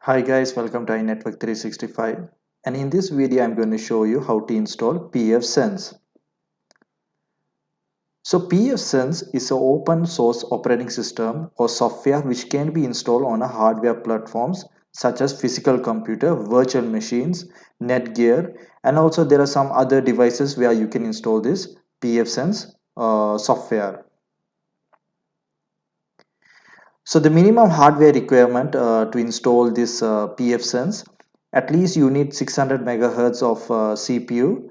Hi guys, welcome to iNetwork 365, and in this video I'm going to show you how to install PfSense. So PfSense is an open source operating system or software which can be installed on a hardware platforms such as physical computer, virtual machines, Netgear, and also there are some other devices where you can install this PfSense software. So the minimum hardware requirement to install this PfSense, at least you need 600 megahertz of CPU,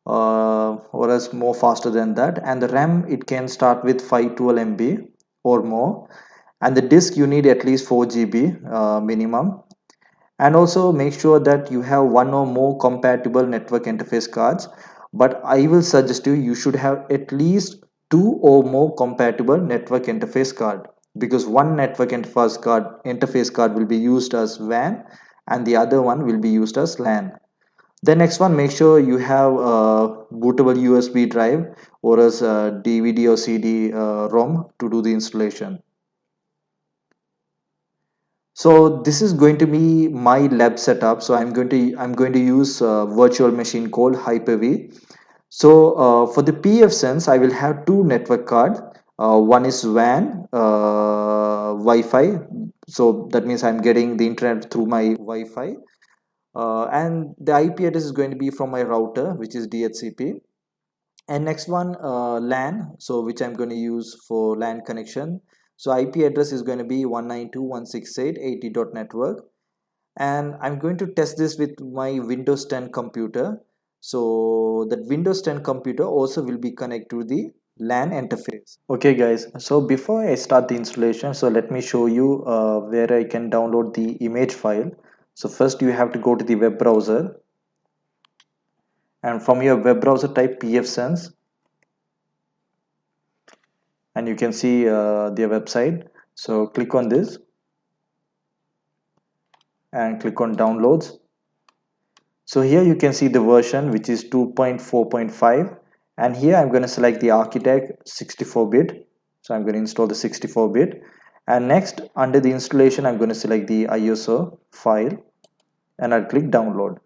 or else more faster than that, and the RAM it can start with 512 MB or more, and the disk you need at least 4 GB minimum, and also make sure that you have one or more compatible network interface cards, but I will suggest you should have at least two or more compatible network interface card, because one network interface card will be used as WAN and the other one will be used as LAN. The next one, make sure you have a bootable USB drive or as a DVD or CD ROM to do the installation. So this is going to be my lab setup. So I'm going to use a virtual machine called Hyper-V. So for the PfSense, I will have two network cards. One is WAN, Wi-Fi. So that means I'm getting the internet through my Wi-Fi. And the IP address is going to be from my router, which is DHCP. And next one, LAN, so which I'm going to use for LAN connection. So IP address is going to be 192.168.80.network, and I'm going to test this with my Windows 10 computer. So that Windows 10 computer also will be connected to the LAN interface. Okay guys, so before I start the installation, so let me show you where I can download the image file. So first you have to go to the web browser, and from your web browser type PfSense, and you can see their website. So click on this and click on downloads. So here you can see the version which is 2.4.5, and here I'm going to select the architect 64-bit. So I'm going to install the 64-bit, and next under the installation I'm going to select the ISO file and I'll click download.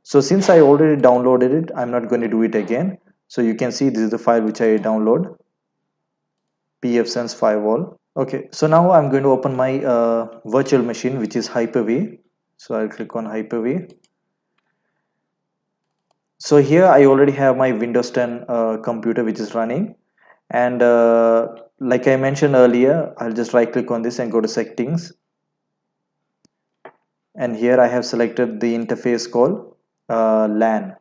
So since I already downloaded it, I'm not going to do it again. So you can see this is the file which I download, PfSense Firewall. Okay, so now I'm going to open my virtual machine which is Hyper-V. So I'll click on Hyper-V. So here I already have my Windows 10 computer which is running, and like I mentioned earlier, I'll just right click on this and go to settings, and here I have selected the interface called LAN.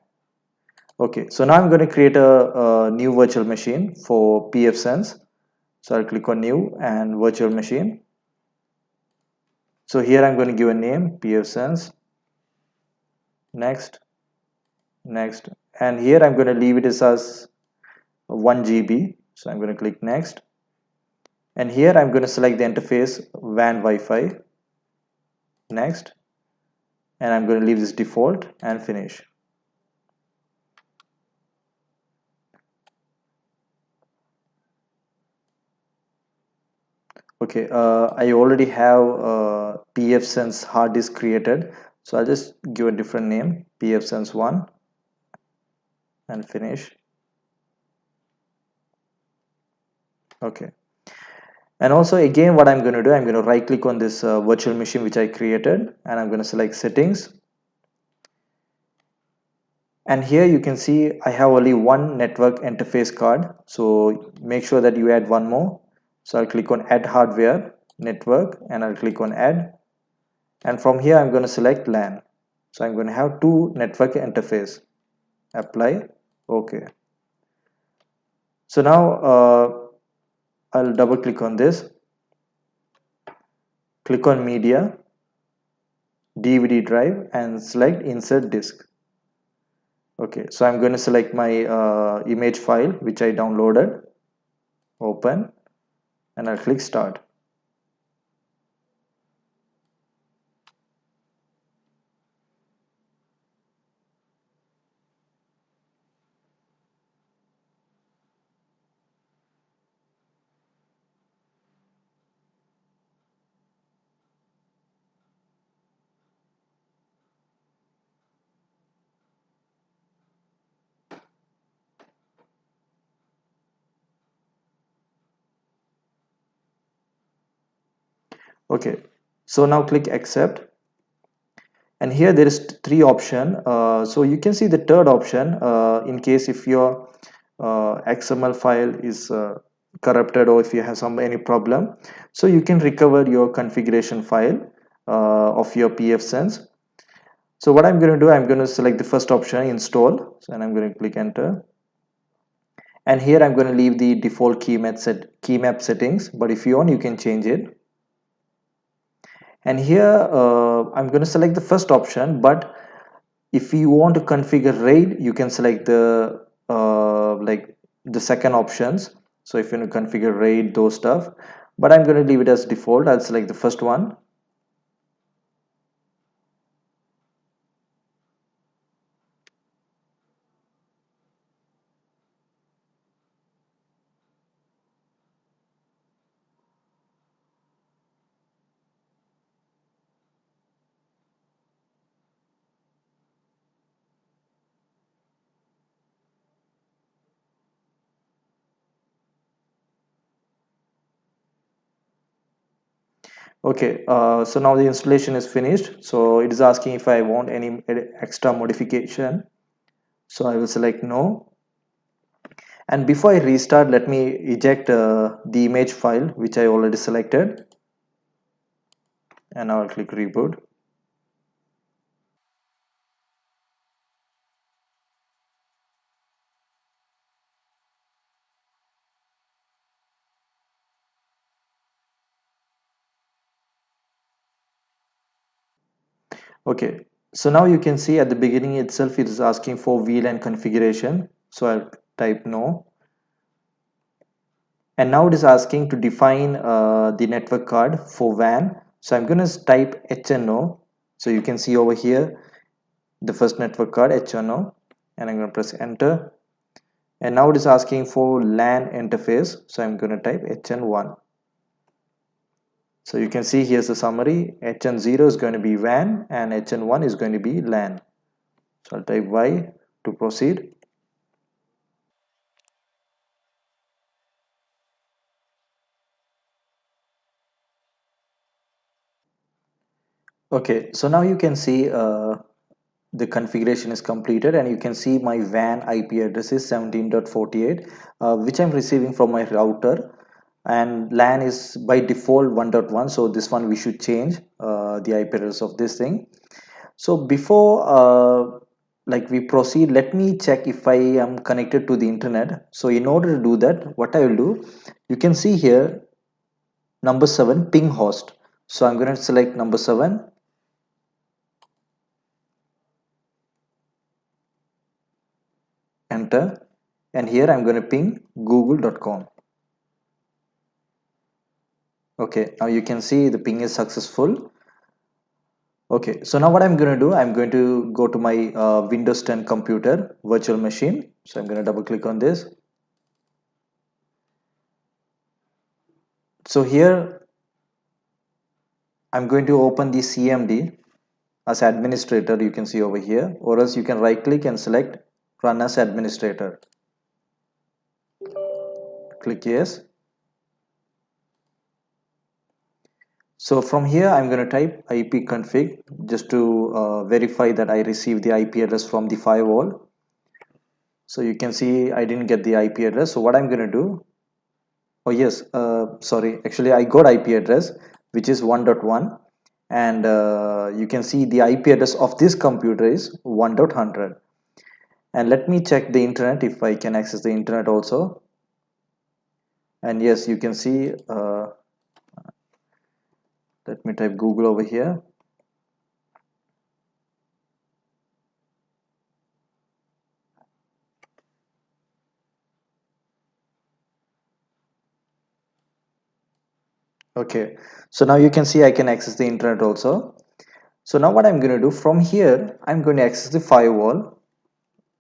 Okay, so now I'm going to create a new virtual machine for PfSense. So I'll click on new and virtual machine. So here I'm going to give a name PfSense, next, next, and here I'm going to leave it as 1 GB. So I'm going to click next, and here I'm going to select the interface WAN Wi-Fi, next, and I'm going to leave this default and finish. Okay, I already have PfSense hard disk created, so I'll just give a different name, PfSense 1, and finish. Okay, and also again what I'm going to do, I'm going to right click on this virtual machine which I created, and I'm going to select settings, and here you can see I have only one network interface card, so make sure that you add one more. So I'll click on add hardware network, and I'll click on add, and from here I'm going to select LAN. So I'm going to have two network interface, apply, okay. So now I'll double click on this, click on media, DVD drive, and select insert disk. Okay, so I'm going to select my image file which I downloaded, open, and I'll click start. Okay, so now click accept, and here there is three option. So you can see the third option, in case if your XML file is corrupted, or if you have some any problem, so you can recover your configuration file of your PfSense. So what I'm going to do, I'm going to select the first option, install, and I'm going to click enter. And here I'm going to leave the default key map settings, but if you want, you can change it. And here I'm going to select the first option, but if you want to configure RAID, you can select the like the second options. So if you want to configure RAID, those stuff, but I'm going to leave it as default. I'll select the first one. Okay, so now the installation is finished. So it is asking if I want any extra modification. So I will select no. And before I restart, let me eject the image file which I already selected, and I'll click reboot. Okay, so now you can see at the beginning itself it is asking for VLAN configuration. So I'll type no. And now it is asking to define the network card for WAN. So I'm going to type HNO. So you can see over here the first network card HNO, and I'm going to press enter. And now it is asking for LAN interface. So I'm going to type HN1. So you can see here's the summary. HN0 is going to be WAN and HN1 is going to be LAN. So I'll type Y to proceed. Okay, so now you can see the configuration is completed, and you can see my WAN IP address is 17.48, which I'm receiving from my router, and LAN is by default 1.1. So this one we should change the IP address of this thing. So before like we proceed, let me check if I am connected to the internet. So in order to do that, what I will do, you can see here number 7 ping host. So I'm going to select number 7, enter, and here I'm going to ping google.com. Okay, now you can see the ping is successful. Okay, so now what I'm going to do, I'm going to go to my Windows 10 computer virtual machine. So I'm going to double click on this. So here I'm going to open the CMD as administrator, you can see over here, or else you can right click and select run as administrator. Click yes. So from here I'm going to type ipconfig just to verify that I received the IP address from the firewall. So you can see I didn't get the IP address. So what I'm going to do, oh yes, sorry, actually I got IP address which is 1.1, and you can see the IP address of this computer is 1.100. And let me check the internet if I can access the internet also. And yes, you can see let me type Google over here. Okay, so now you can see I can access the internet also. So now what I'm going to do, from here I'm going to access the firewall,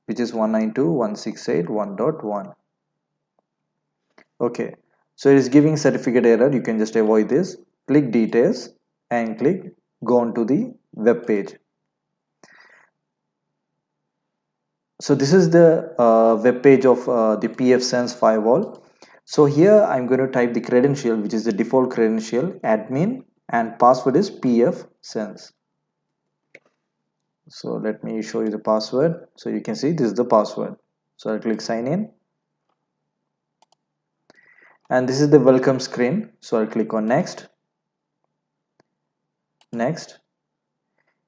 which is 192.168.1.1. Okay, so it is giving certificate error. You can just avoid this. Click details and click go on to the web page. So this is the web page of the PfSense firewall. So here I'm going to type the credential, which is the default credential, admin and password is PfSense. So let me show you the password. So you can see this is the password. So I'll click sign in, and this is the welcome screen. So I'll click on next, next,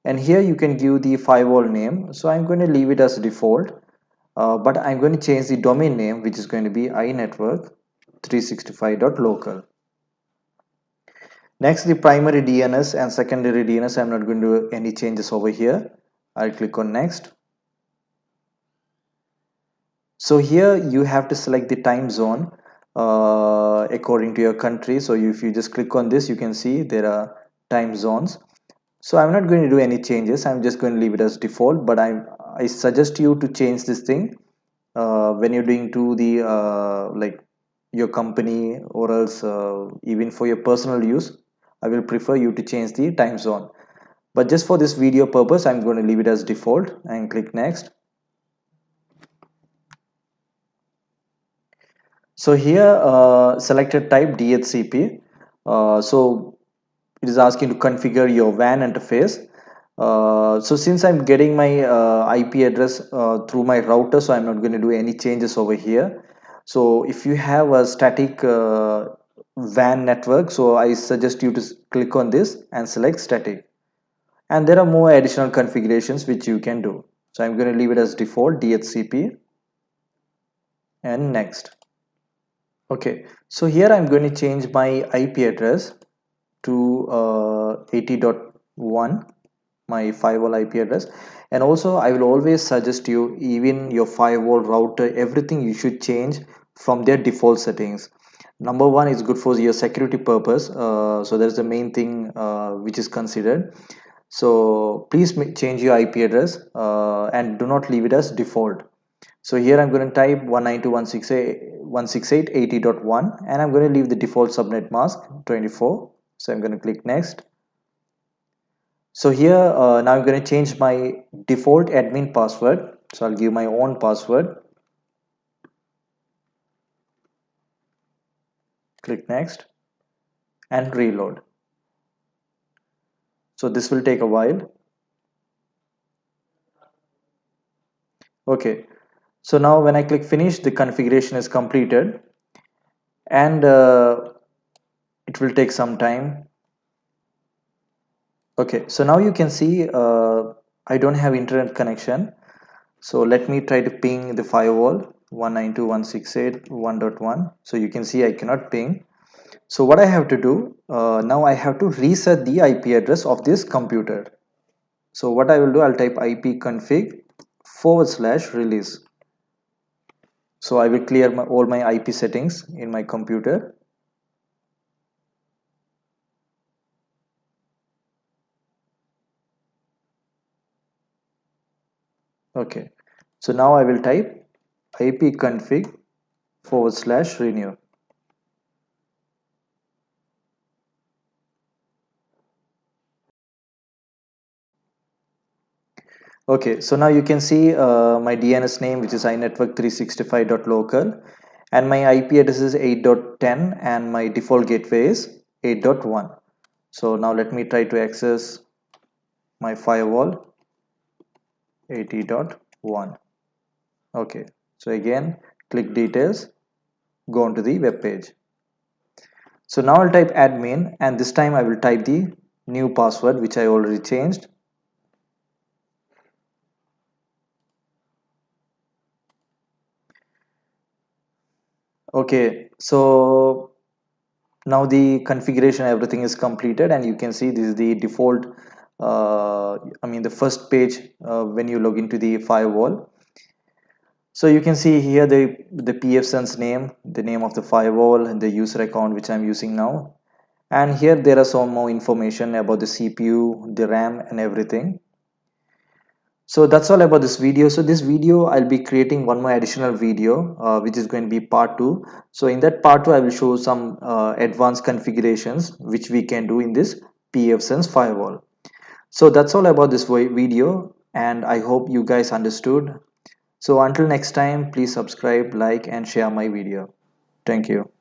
and here you can give the firewall name. So I'm going to leave it as default, but I'm going to change the domain name, which is going to be inetwork365.local. Next, the primary DNS and secondary DNS, I'm not going to do any changes over here. I'll click on next. So here you have to select the time zone according to your country. So if you just click on this, you can see there are time zones. So I'm not going to do any changes. I'm just going to leave it as default, but I suggest you to change this thing when you're doing to the like your company, or else even for your personal use. I will prefer you to change the time zone, but just for this video purpose, I'm going to leave it as default and click next. So here selected type DHCP. So it is asking to configure your WAN interface. So since I'm getting my IP address through my router, so I'm not going to do any changes over here. So if you have a static WAN network, so I suggest you to click on this and select static. And there are more additional configurations which you can do. So I'm going to leave it as default DHCP and next. Okay, so here I'm going to change my IP address to 80.1, my firewall IP address. And also I will always suggest you, even your firewall router, everything you should change from their default settings. Number one is good for your security purpose. So that's the main thing which is considered. So please change your IP address and do not leave it as default. So here I'm going to type 192.168.168.80.1, and I'm going to leave the default subnet mask 24. So I'm going to click next. So here now I'm going to change my default admin password. So I'll give my own password. Click next and reload. So this will take a while. Okay. So now when I click finish, the configuration is completed, and it will take some time. Okay, so now you can see I don't have internet connection. So let me try to ping the firewall 192.168.1.1. So you can see I cannot ping. So what I have to do now, I have to reset the IP address of this computer. So what I will do, I'll type ipconfig/release. So I will clear all my IP settings in my computer. Okay, so now I will type ipconfig/renew. Okay, so now you can see my DNS name, which is inetwork365.local, and my IP address is 8.10, and my default gateway is 8.1. So now let me try to access my firewall 80.1. Okay, so again click details, go on to the web page. So now I'll type admin, and this time I will type the new password which I already changed. Okay, so now the configuration, everything is completed, and you can see this is the default the first page when you log into the firewall. So you can see here the PfSense name, the name of the firewall, and the user account which I'm using now, and here there are some more information about the CPU, the RAM, and everything. So that's all about this video. So this video, I'll be creating one more additional video which is going to be part 2. So in that part 2, I will show some advanced configurations which we can do in this PfSense firewall. So that's all about this video, and I hope you guys understood. So until next time, please subscribe, like, and share my video. Thank you.